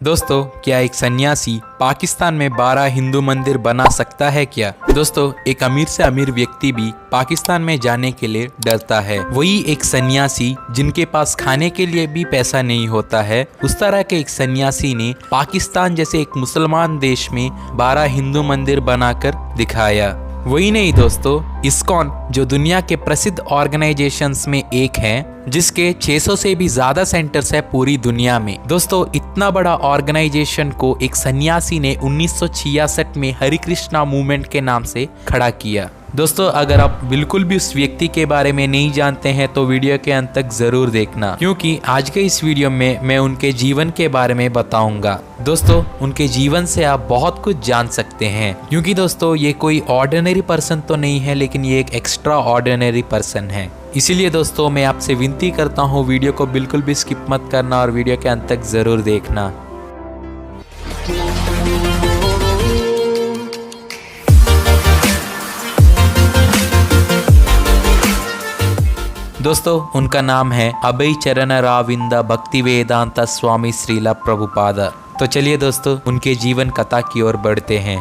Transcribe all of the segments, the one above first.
दोस्तों, क्या एक सन्यासी पाकिस्तान में 12 हिंदू मंदिर बना सकता है क्या? दोस्तों, एक अमीर से अमीर व्यक्ति भी पाकिस्तान में जाने के लिए डरता है। वही एक सन्यासी जिनके पास खाने के लिए भी पैसा नहीं होता है, उस तरह के एक सन्यासी ने पाकिस्तान जैसे एक मुसलमान देश में 12 हिंदू मंदिर बनाकर दिखाया। वही नहीं दोस्तों, इस्कॉन जो दुनिया के प्रसिद्ध ऑर्गेनाइजेशंस में एक है, जिसके 600 से भी ज्यादा सेंटर्स है पूरी दुनिया में। दोस्तों, इतना बड़ा ऑर्गेनाइजेशन को एक सन्यासी ने 1966 में हरे कृष्णा मूवमेंट के नाम से खड़ा किया। दोस्तों, अगर आप बिल्कुल भी उस व्यक्ति के बारे में नहीं जानते हैं तो वीडियो के अंत तक जरूर देखना, क्योंकि आज के इस वीडियो में मैं उनके जीवन के बारे में बताऊंगा। दोस्तों, उनके जीवन से आप बहुत कुछ जान सकते हैं, क्योंकि दोस्तों ये कोई ऑर्डिनरी पर्सन तो नहीं है, लेकिन ये एक एक्स्ट्रा ऑर्डिनरी पर्सन है। इसीलिए दोस्तों मैं आपसे विनती करता हूँ, वीडियो को बिल्कुल भी स्किप मत करना और वीडियो के अंत तक जरूर देखना। दोस्तों, उनका नाम है अभय चरण राविंद भक्तिवेदांत स्वामी श्रीला प्रभुपाद। तो चलिए दोस्तों, उनके जीवन कथा की ओर बढ़ते हैं।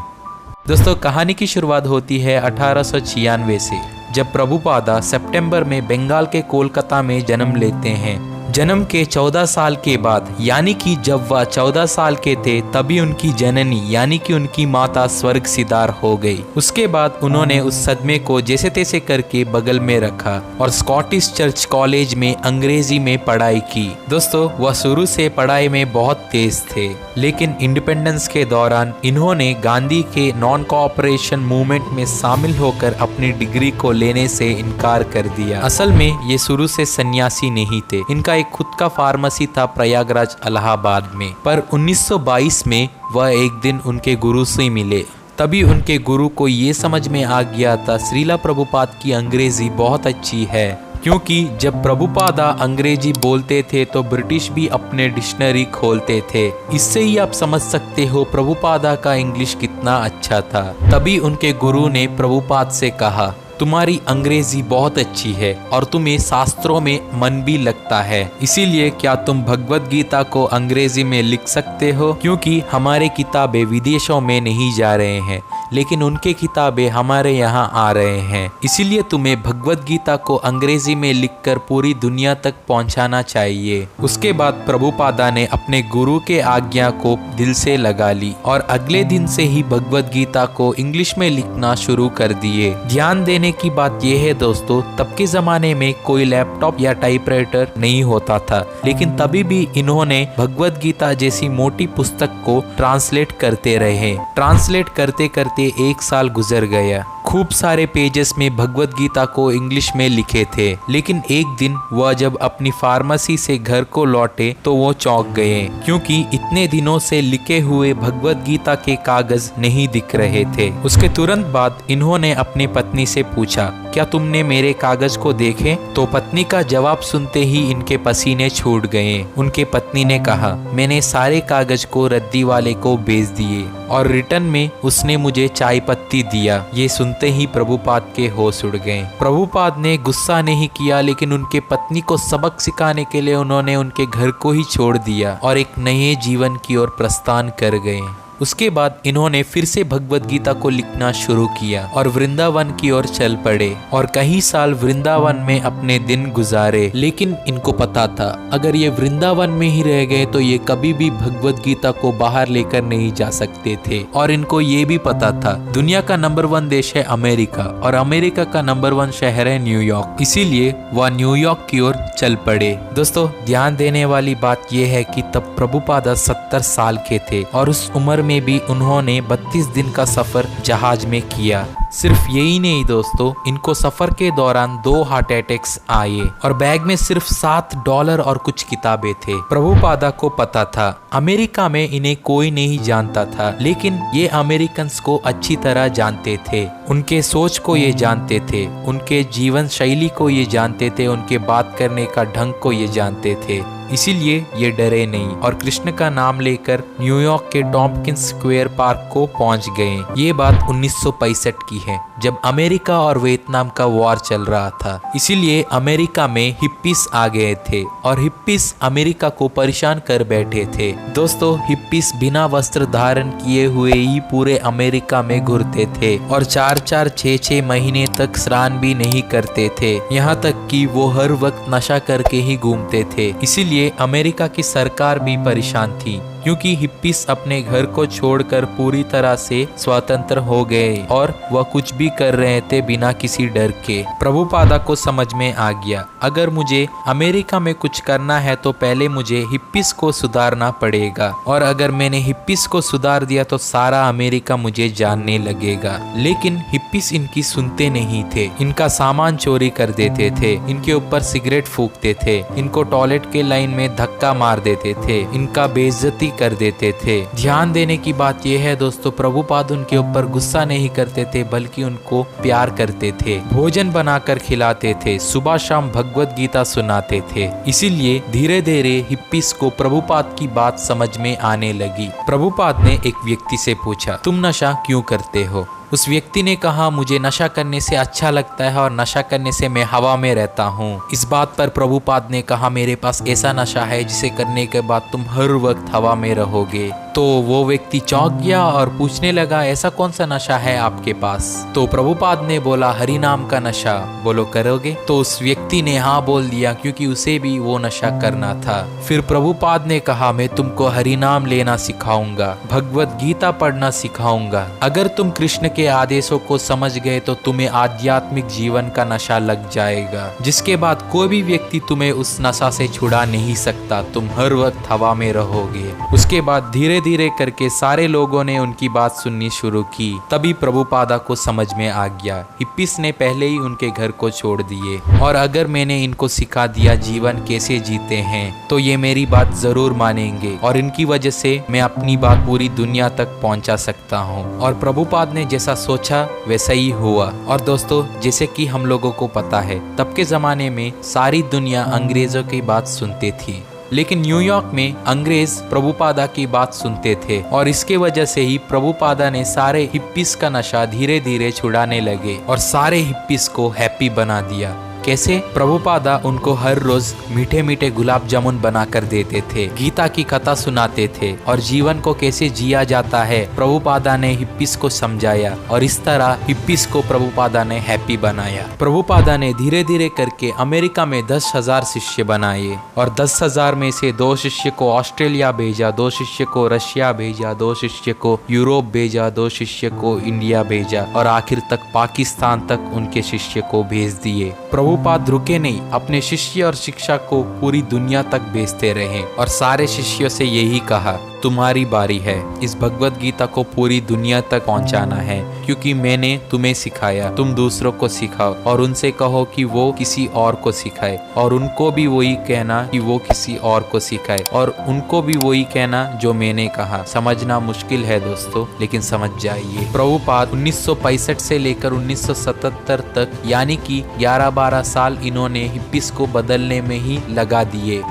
दोस्तों, कहानी की शुरुआत होती है 1896 से, जब प्रभुपादा सितंबर में बंगाल के कोलकाता में जन्म लेते हैं। जन्म के 14 साल के बाद, यानी कि जब वह 14 साल के थे, तभी उनकी जननी यानी कि उनकी माता स्वर्ग सिधार हो गई। उसके बाद उन्होंने उस सदमे को जैसे तैसे करके बगल में रखा और स्कॉटिश चर्च कॉलेज में अंग्रेजी में पढ़ाई की। दोस्तों, वह शुरू से पढ़ाई में बहुत तेज थे, लेकिन इंडिपेंडेंस के दौरान इन्होंने गांधी के नॉन कोऑपरेशन मूवमेंट में शामिल होकर अपनी डिग्री को लेने से इनकार कर दिया। असल में ये शुरू से सन्यासी नहीं थे। इनका एक खुद का फार्मेसी था प्रयागराज इलाहाबाद में। पर 1922 में वह एक दिन उनके गुरु से मिले। तभी उनके गुरु को ये समझ में आ गया था श्रीला प्रभुपाद की अंग्रेजी बहुत अच्छी है, क्योंकि जब प्रभुपादा अंग्रेजी बोलते थे तो ब्रिटिश भी अपने डिक्शनरी खोलते थे। इससे ही आप समझ सकते हो प्रभुपादा का इंग्लिश कितना अच्छा था। तभी उनके गुरु ने प्रभुपाद से कहा, तुम्हारी अंग्रेजी बहुत अच्छी है और तुम्हें शास्त्रों में मन भी लगता है, इसीलिए क्या तुम भगवत गीता को अंग्रेजी में लिख सकते हो? क्योंकि हमारे किताबें विदेशों में नहीं जा रहे हैं, लेकिन उनके किताबें हमारे यहाँ आ रहे हैं, इसीलिए तुम्हें भगवत गीता को अंग्रेजी में लिखकर पूरी दुनिया तक पहुँचाना चाहिए। उसके बाद प्रभुपादा ने अपने गुरु के आज्ञा को दिल से लगा ली और अगले दिन से ही भगवत गीता को इंग्लिश में लिखना शुरू कर दिए। ध्यान देने की बात यह है दोस्तों, तब के जमाने में कोई लैपटॉप या टाइपराइटर नहीं होता था, लेकिन तभी भी इन्होंने भगवत गीता जैसी मोटी पुस्तक को ट्रांसलेट करते रहे। ट्रांसलेट करते करते 1 साल गुजर गया। खूब सारे पेजेस में भगवत गीता को इंग्लिश में लिखे थे, लेकिन एक दिन वह जब अपनी फार्मेसी से घर को लौटे तो वो चौंक गए, क्योंकि इतने दिनों से लिखे हुए भगवत गीता के कागज नहीं दिख रहे थे। उसके तुरंत बाद इन्होंने अपनी पत्नी से पूछा, क्या तुमने मेरे कागज को देखे? तो पत्नी का जवाब सुनते ही इनके पसीने छूट गए। उनके पत्नी ने कहा, मैंने सारे कागज को रद्दी वाले को भेज दिए और रिटर्न में उसने मुझे चाय पत्ती दिया। ये सुनते ही प्रभुपाद के होश उड़ गए। प्रभुपाद ने गुस्सा नहीं किया, लेकिन उनके पत्नी को सबक सिखाने के लिए उन्होंने उनके घर को ही छोड़ दिया और एक नए जीवन की ओर प्रस्थान कर गए। उसके बाद इन्होंने फिर से भगवत गीता को लिखना शुरू किया और वृंदावन की ओर चल पड़े और कई साल वृंदावन में अपने दिन गुजारे। लेकिन इनको पता था, अगर ये वृंदावन में ही रह गए तो ये कभी भी भगवत गीता को बाहर लेकर नहीं जा सकते थे। और इनको ये भी पता था, दुनिया का नंबर 1 देश है अमेरिका और अमेरिका का नंबर 1 शहर है न्यूयॉर्क, इसीलिए वह न्यूयॉर्क की ओर चल पड़े। दोस्तों, ध्यान देने वाली बात यह है कि तब प्रभुपादा 70 साल के थे और उस उम्र में भी उन्होंने 32 दिन का सफर जहाज में किया। सिर्फ यही नहीं दोस्तों, इनको सफर के दौरान 2 हार्ट अटैक्स आए और बैग में सिर्फ $7 और कुछ किताबें थे। प्रभुपादा को पता था अमेरिका में इन्हें कोई नहीं जानता था, लेकिन ये अमेरिकन्स को अच्छी तरह जानते थे। उनके सोच को ये जानते थे, उनके जीवन शैली को ये जानते थे, उनके बात करने का ढंग को ये जानते थे। इसीलिए ये डरे नहीं और कृष्ण का नाम लेकर न्यूयॉर्क के टॉम्पकिंस स्क्वायर पार्क को पहुंच गए। ये बात 1965 की है जब अमेरिका और वियतनाम का वॉर चल रहा था। इसीलिए अमेरिका में हिप्पीस आ गए थे और हिप्पीस अमेरिका को परेशान कर बैठे थे। दोस्तों, हिप्पीस बिना वस्त्र धारण किए हुए ही पूरे अमेरिका में घूरते थे और 4-4, 6-6 महीने तक स्नान भी नहीं करते थे। यहाँ तक कि वो हर वक्त नशा करके ही घूमते थे। इसीलिए अमेरिका की सरकार भी परेशान थी क्योंकि हिप्पीस अपने घर को छोड़कर पूरी तरह से स्वतंत्र हो गए और वह कुछ भी कर रहे थे बिना किसी डर के। प्रभुपादा को समझ में आ गया, अगर मुझे अमेरिका में कुछ करना है तो पहले मुझे हिप्पीस को सुधारना पड़ेगा, और अगर मैंने हिप्पीस को सुधार दिया तो सारा अमेरिका मुझे जानने लगेगा। लेकिन हिप्पीस इनकी सुनते नहीं थे, इनका सामान चोरी कर देते थे, इनके ऊपर सिगरेट फूकते थे, इनको टॉयलेट के लाइन में धक्का मार देते थे, इनका बेइज्जती कर देते थे। ध्यान देने की बात यह है दोस्तों, प्रभुपाद उनके ऊपर गुस्सा नहीं करते थे बल्कि उनको प्यार करते थे, भोजन बनाकर खिलाते थे, सुबह शाम भगवत गीता सुनाते थे। इसीलिए धीरे धीरे हिप्पीस को प्रभुपाद की बात समझ में आने लगी। प्रभुपाद ने एक व्यक्ति से पूछा, तुम नशा क्यों करते हो? उस व्यक्ति ने कहा, मुझे नशा करने से अच्छा लगता है और नशा करने से मैं हवा में रहता हूँ। इस बात पर प्रभुपाद ने कहा, मेरे पास ऐसा नशा है जिसे करने के बाद तुम हर वक्त हवा में रहोगे। तो वो व्यक्ति चौंक गया और पूछने लगा, ऐसा कौन सा नशा है आपके पास? तो प्रभुपाद ने बोला, हरि नाम का नशा, बोलो करोगे? तो उस व्यक्ति ने हाँ बोल दिया क्योंकि उसे भी वो नशा करना था। फिर प्रभुपाद ने कहा, मैं तुमको हरि नाम लेना सिखाऊंगा, भगवत गीता पढ़ना सिखाऊंगा। अगर तुम कृष्ण के आदेशों को समझ गए तो तुम्हें आध्यात्मिक जीवन का नशा लग जाएगा, जिसके बाद कोई भी व्यक्ति तुम्हें उस नशा से छुड़ा नहीं सकता, तुम हर वक्त हवा में रहोगे। उसके बाद धीरे धीरे करके सारे लोगों ने उनकी बात सुननी शुरू की। तभी प्रभुपादा को समझ में आ गया, हिप्पीस ने पहले ही उनके घर को छोड़ दिए और अगर मैंने इनको सिखा दिया जीवन कैसे जीते हैं तो ये मेरी बात जरूर मानेंगे और इनकी वजह से मैं अपनी बात पूरी दुनिया तक पहुंचा सकता हूं। और प्रभुपाद ने जैसा सोचा वैसा ही हुआ। और दोस्तों, जैसे कि हम लोगों को पता है, तब के जमाने में सारी दुनिया अंग्रेजों की बात सुनती थी, लेकिन न्यूयॉर्क में अंग्रेज प्रभुपादा की बात सुनते थे और इसके वजह से ही प्रभुपादा ने सारे हिप्पीस का नशा धीरे धीरे छुड़ाने लगे और सारे हिप्पीस को हैप्पी बना दिया। कैसे? प्रभुपादा उनको हर रोज मीठे मीठे गुलाब जामुन बनाकर देते थे, गीता की कथा सुनाते थे और जीवन को कैसे जिया जाता है प्रभुपादा ने हिप्पीस को समझाया और इस तरह हिप्पीस को प्रभुपादा ने हैप्पी बनाया। प्रभुपादा ने धीरे धीरे करके अमेरिका में 10,000 शिष्य बनाए और 10,000 में से 2 शिष्य को ऑस्ट्रेलिया भेजा, 2 शिष्य को रशिया भेजा, 2 शिष्य को यूरोप भेजा, 2 शिष्य को इंडिया भेजा और आखिर तक पाकिस्तान तक उनके शिष्य को भेज दिए। प्रभुपाद रुके नहीं, अपने शिष्य और शिक्षा को पूरी दुनिया तक भेजते रहे और सारे शिष्यों से यही कहा, तुम्हारी बारी है, इस भगवत गीता को पूरी दुनिया तक पहुंचाना है क्योंकि मैंने तुम्हें सिखाया, तुम दूसरों को सिखाओ और उनसे कहो कि वो किसी और को सिखाए और उनको भी वही कहना कि वो किसी और को सिखाए और उनको भी वही कहना जो मैंने कहा। समझना मुश्किल है दोस्तों, लेकिन समझ जाइए। प्रभुपाद 1965 से लेकर 1977 तक यानी कि 11-12 साल इन्होंने हिप्पीस को बदलने में ही लगा दिए।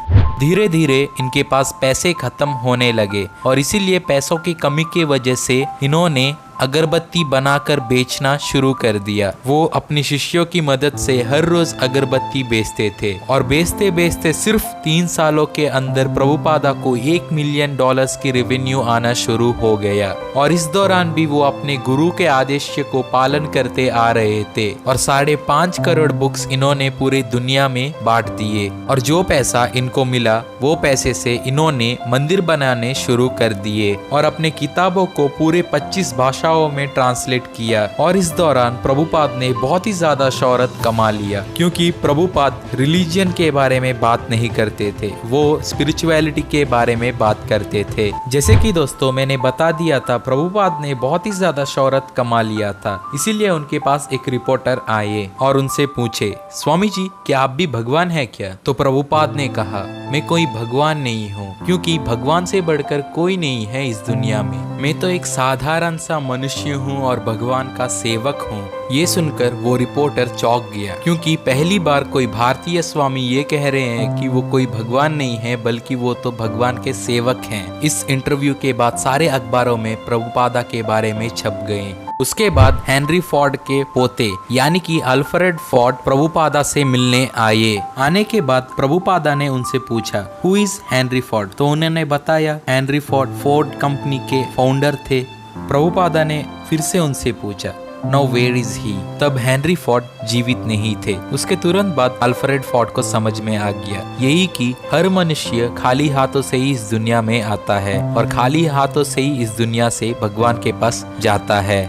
धीरे धीरे इनके पास पैसे खत्म होने लगे और इसीलिए पैसों की कमी की वजह से इन्होंने अगरबत्ती बनाकर बेचना शुरू कर दिया। वो अपने शिष्यों की मदद से हर रोज अगरबत्ती बेचते थे और बेचते बेचते सिर्फ 3 सालों के अंदर प्रभुपादा को $1 मिलियन की रेवेन्यू आना शुरू हो गया और इस दौरान भी वो अपने गुरु के आदेश को पालन करते आ रहे थे और 5.5 करोड़ बुक्स इन्होंने पूरी दुनिया में बांट दिए और जो पैसा इनको मिला वो पैसे से इन्होंने मंदिर बनाने शुरू कर दिए और अपने किताबों को पूरे 25 भाषाओं में ट्रांसलेट किया। और इस दौरान प्रभुपाद ने बहुत ही ज्यादा शोहरत कमा लिया क्योंकि प्रभुपाद रिलीजन के बारे में बात नहीं करते थे, वो स्पिरिचुअलिटी के बारे में बात करते थे। जैसे कि दोस्तों मैंने बता दिया था, प्रभुपाद ने बहुत ही ज्यादा शोहरत कमा लिया था, इसीलिए उनके पास एक रिपोर्टर आए और उनसे पूछे, स्वामी जी क्या आप भी भगवान है क्या? तो प्रभुपाद ने कहा, मैं कोई भगवान नहीं हूँ क्योंकि भगवान से बढ़कर कोई नहीं है इस दुनिया में। मैं तो एक साधारण सा मनुष्य हूँ और भगवान का सेवक हूँ। ये सुनकर वो रिपोर्टर चौंक गया, क्योंकि पहली बार कोई भारतीय स्वामी ये कह रहे हैं कि वो कोई भगवान नहीं है बल्कि वो तो भगवान के सेवक हैं। इस इंटरव्यू के बाद सारे अखबारों में प्रभुपादा के बारे में छप गए। उसके बाद हेनरी फोर्ड के पोते यानी कि अल्फ्रेड फोर्ड प्रभुपादा से मिलने आए। आने के बाद प्रभुपादा ने उनसे पूछा हु इज हेनरी फोर्ड, तो उन्होंने बताया हेनरी फोर्ड फोर्ड कंपनी के फाउंडर थे। प्रभुपादा ने फिर से उनसे पूछा नाउ वेयर इज ही। तब हेनरी फोर्ड जीवित नहीं थे। उसके तुरंत बाद अल्फ्रेड फोर्ड को समझ में आ गया यही कि हर मनुष्य खाली हाथों से ही इस दुनिया में आता है और खाली हाथों से ही इस दुनिया से भगवान के पास जाता है।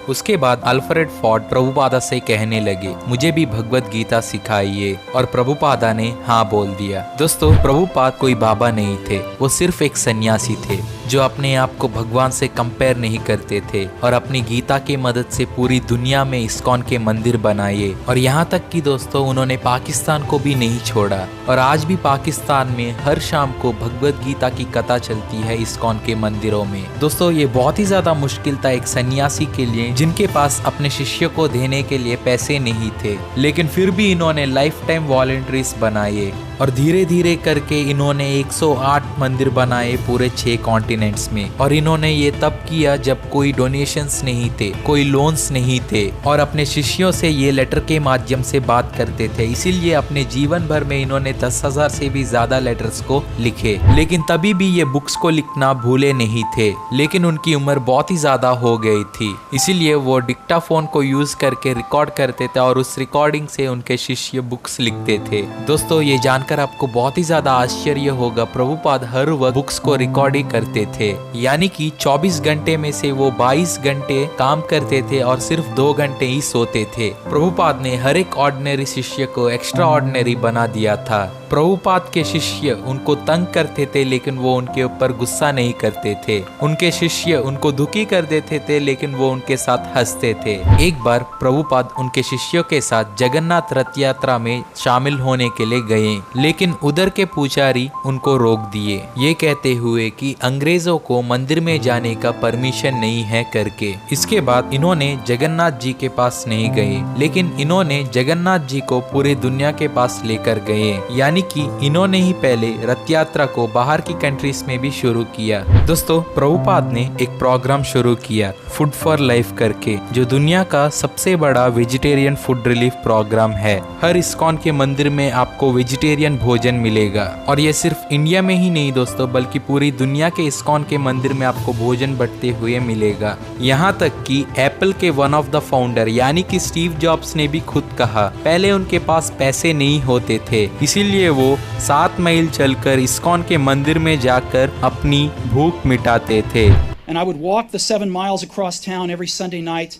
उसके बाद अल्फ्रेड फोर्ड प्रभुपादा से कहने लगे मुझे भी भगवत गीता सिखाइए, और प्रभुपादा ने हाँ बोल दिया। दोस्तों, प्रभुपाद कोई बाबा नहीं थे, वो सिर्फ एक सन्यासी थे जो अपने आप को भगवान से कंपेयर नहीं करते थे और अपनी गीता की मदद से पूरी दुनिया में इस्कॉन के मंदिर बनाए। और यहाँ तक कि दोस्तों उन्होंने पाकिस्तान को भी नहीं छोड़ा और आज भी पाकिस्तान में हर शाम को भगवत गीता की कथा चलती है इस्कॉन के मंदिरों में। दोस्तों, ये बहुत ही ज्यादा मुश्किल था एक सन्यासी के लिए जिनके पास अपने शिष्य को देने के लिए पैसे नहीं थे, लेकिन फिर भी इन्होंने लाइफ टाइम वॉलंटियर्स बनाए और धीरे धीरे करके इन्होंने 108 मंदिर बनाए पूरे 6 कॉन्टिनेंट्स में। और इन्होंने ये तब किया जब कोई डोनेशंस नहीं थे, कोई लोन्स नहीं थे और अपने शिष्यों से ये लेटर के माध्यम से बात करते थे। इसीलिए अपने जीवन भर में इन्होंने 10,000 से भी ज्यादा लेटर्स को लिखे, लेकिन तभी भी ये बुक्स को लिखना भूले नहीं थे। लेकिन उनकी उम्र बहुत ही ज्यादा हो गई थी, इसीलिए वो डिक्टाफोन को यूज करके रिकॉर्ड करते थे और उस रिकॉर्डिंग से उनके शिष्य बुक्स लिखते थे। दोस्तों, ये जानकर आपको बहुत ही ज्यादा आश्चर्य होगा, प्रभुपाद हर वक्त बुक्स को रिकॉर्ड ही करते थे, यानी कि 24 घंटे में से वो 22 घंटे काम करते थे और सिर्फ 2 घंटे ही सोते थे। प्रभुपाद ने हर एक ऑर्डिनरी शिष्य को एक्स्ट्रा ऑर्डिनरी बना दिया था। प्रभुपाद के शिष्य उनको तंग करते थे लेकिन वो उनके ऊपर गुस्सा नहीं करते थे। उनके शिष्य उनको दुखी कर देते थे लेकिन वो उनके साथ हंसते थे। एक बार प्रभुपाद उनके शिष्यों के साथ जगन्नाथ रथ यात्रा में शामिल होने के लिए गए, लेकिन उधर के पुजारी उनको रोक दिए, ये कहते हुए कि अंग्रेजों को मंदिर में जाने का परमिशन नहीं है करके। इसके बाद इन्होंने जगन्नाथ जी के पास नहीं गए, लेकिन इन्होंने जगन्नाथ जी को पूरे दुनिया के पास लेकर गए, यानी कि इन्होंने ही पहले रथ यात्रा को बाहर की कंट्रीज में भी शुरू किया। दोस्तों, प्रभुपाद ने एक प्रोग्राम शुरू किया फूड फॉर लाइफ करके, जो दुनिया का सबसे बड़ा वेजिटेरियन फूड रिलीफ प्रोग्राम है। हर इस्कॉन के मंदिर में आपको वेजिटेरियन भोजन मिलेगा और ये सिर्फ इंडिया में ही नहीं दोस्तों, बल्कि पूरी दुनिया के इस्कॉन के मंदिर में आपको भोजन बढ़ते हुए मिलेगा। यहाँ तक कि एप्पल के वन ऑफ द फाउंडर यानी कि स्टीव जॉब्स ने भी खुद कहा पहले उनके पास पैसे नहीं होते थे, इसीलिए वो 7 मील चलकर इस्कॉन के मंदिर में जाकर अपनी भूख मिटाते थे। And I would walk the 7 miles across town every Sunday night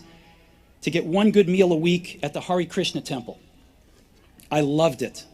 to get one good meal a week at the Hare Krishna temple. I loved it.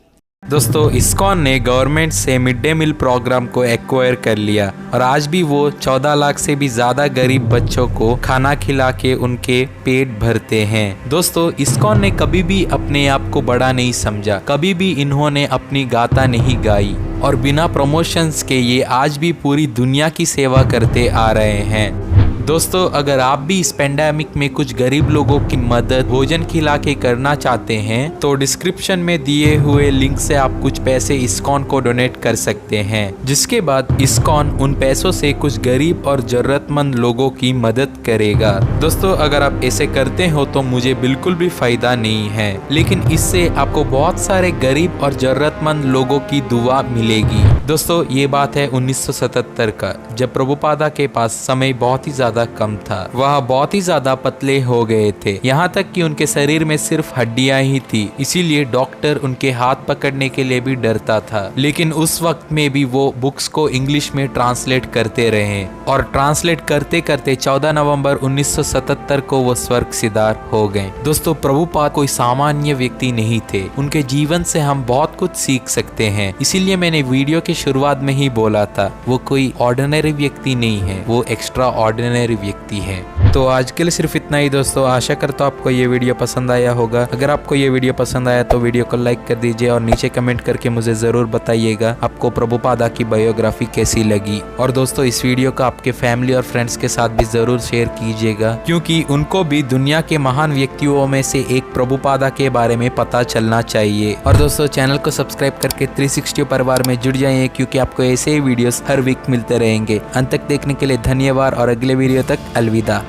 दोस्तों, इस्कॉन ने गवर्नमेंट से मिड डे मील प्रोग्राम को acquire कर लिया और आज भी वो 14 लाख से भी ज्यादा गरीब बच्चों को खाना खिला के उनके पेट भरते हैं। दोस्तों, इस्कॉन ने कभी भी अपने आप को बड़ा नहीं समझा, कभी भी इन्होंने अपनी गाथा नहीं गाई और बिना प्रमोशंस के ये आज भी पूरी दुनिया की सेवा करते आ रहे हैं। दोस्तों, अगर आप भी इस पेंडेमिक में कुछ गरीब लोगों की मदद भोजन खिला के करना चाहते हैं तो डिस्क्रिप्शन में दिए हुए लिंक से आप कुछ पैसे इस्कॉन को डोनेट कर सकते हैं, जिसके बाद इस्कॉन उन पैसों से कुछ गरीब और जरूरतमंद लोगों की मदद करेगा। दोस्तों, अगर आप ऐसे करते हो तो मुझे बिल्कुल भी फायदा नहीं है, लेकिन इससे आपको बहुत सारे गरीब और जरूरतमंद लोगों की दुआ मिलेगी। दोस्तों, ये बात है 1977 का, जब प्रभुपादा के पास समय बहुत ही ज्यादा कम था। वह बहुत ही ज्यादा पतले हो गए थे, यहाँ तक कि उनके शरीर में सिर्फ हड्डियां ही थी, इसीलिए डॉक्टर उनके हाथ पकड़ने के लिए भी डरता था। लेकिन उस वक्त में भी वो बुक्स को इंग्लिश में ट्रांसलेट करते रहे और ट्रांसलेट करते करते 14 नवंबर 1977 को वो स्वर्ग सिधार हो गए। दोस्तों, प्रभुपाद कोई सामान्य व्यक्ति नहीं थे, उनके जीवन से हम बहुत कुछ सीख सकते हैं। इसीलिए मैंने वीडियो की शुरुआत में ही बोला था वो कोई ऑर्डिनरी व्यक्ति नहीं है, वो एक्स्ट्रा ऑर्डिनरी मिशनरी व्यक्ति है। तो आज के लिए सिर्फ इतना ही दोस्तों। आशा करता हूँ आपको ये वीडियो पसंद आया होगा। अगर आपको ये वीडियो पसंद आया तो वीडियो को लाइक कर दीजिए और नीचे कमेंट करके मुझे जरूर बताइएगा आपको प्रभुपादा की बायोग्राफी कैसी लगी। और दोस्तों इस वीडियो को आपके फैमिली और फ्रेंड्स के साथ भी जरूर शेयर कीजिएगा, क्योंकि उनको भी दुनिया के महान व्यक्तियों में से एक प्रभुपादा के बारे में पता चलना चाहिए। और दोस्तों चैनल को सब्सक्राइब करके 360 परिवार में जुड़ जाइए, क्योंकि आपको ऐसे ही वीडियोस हर वीक मिलते रहेंगे। अंत तक देखने के लिए धन्यवाद और अगले वीडियो तक अलविदा।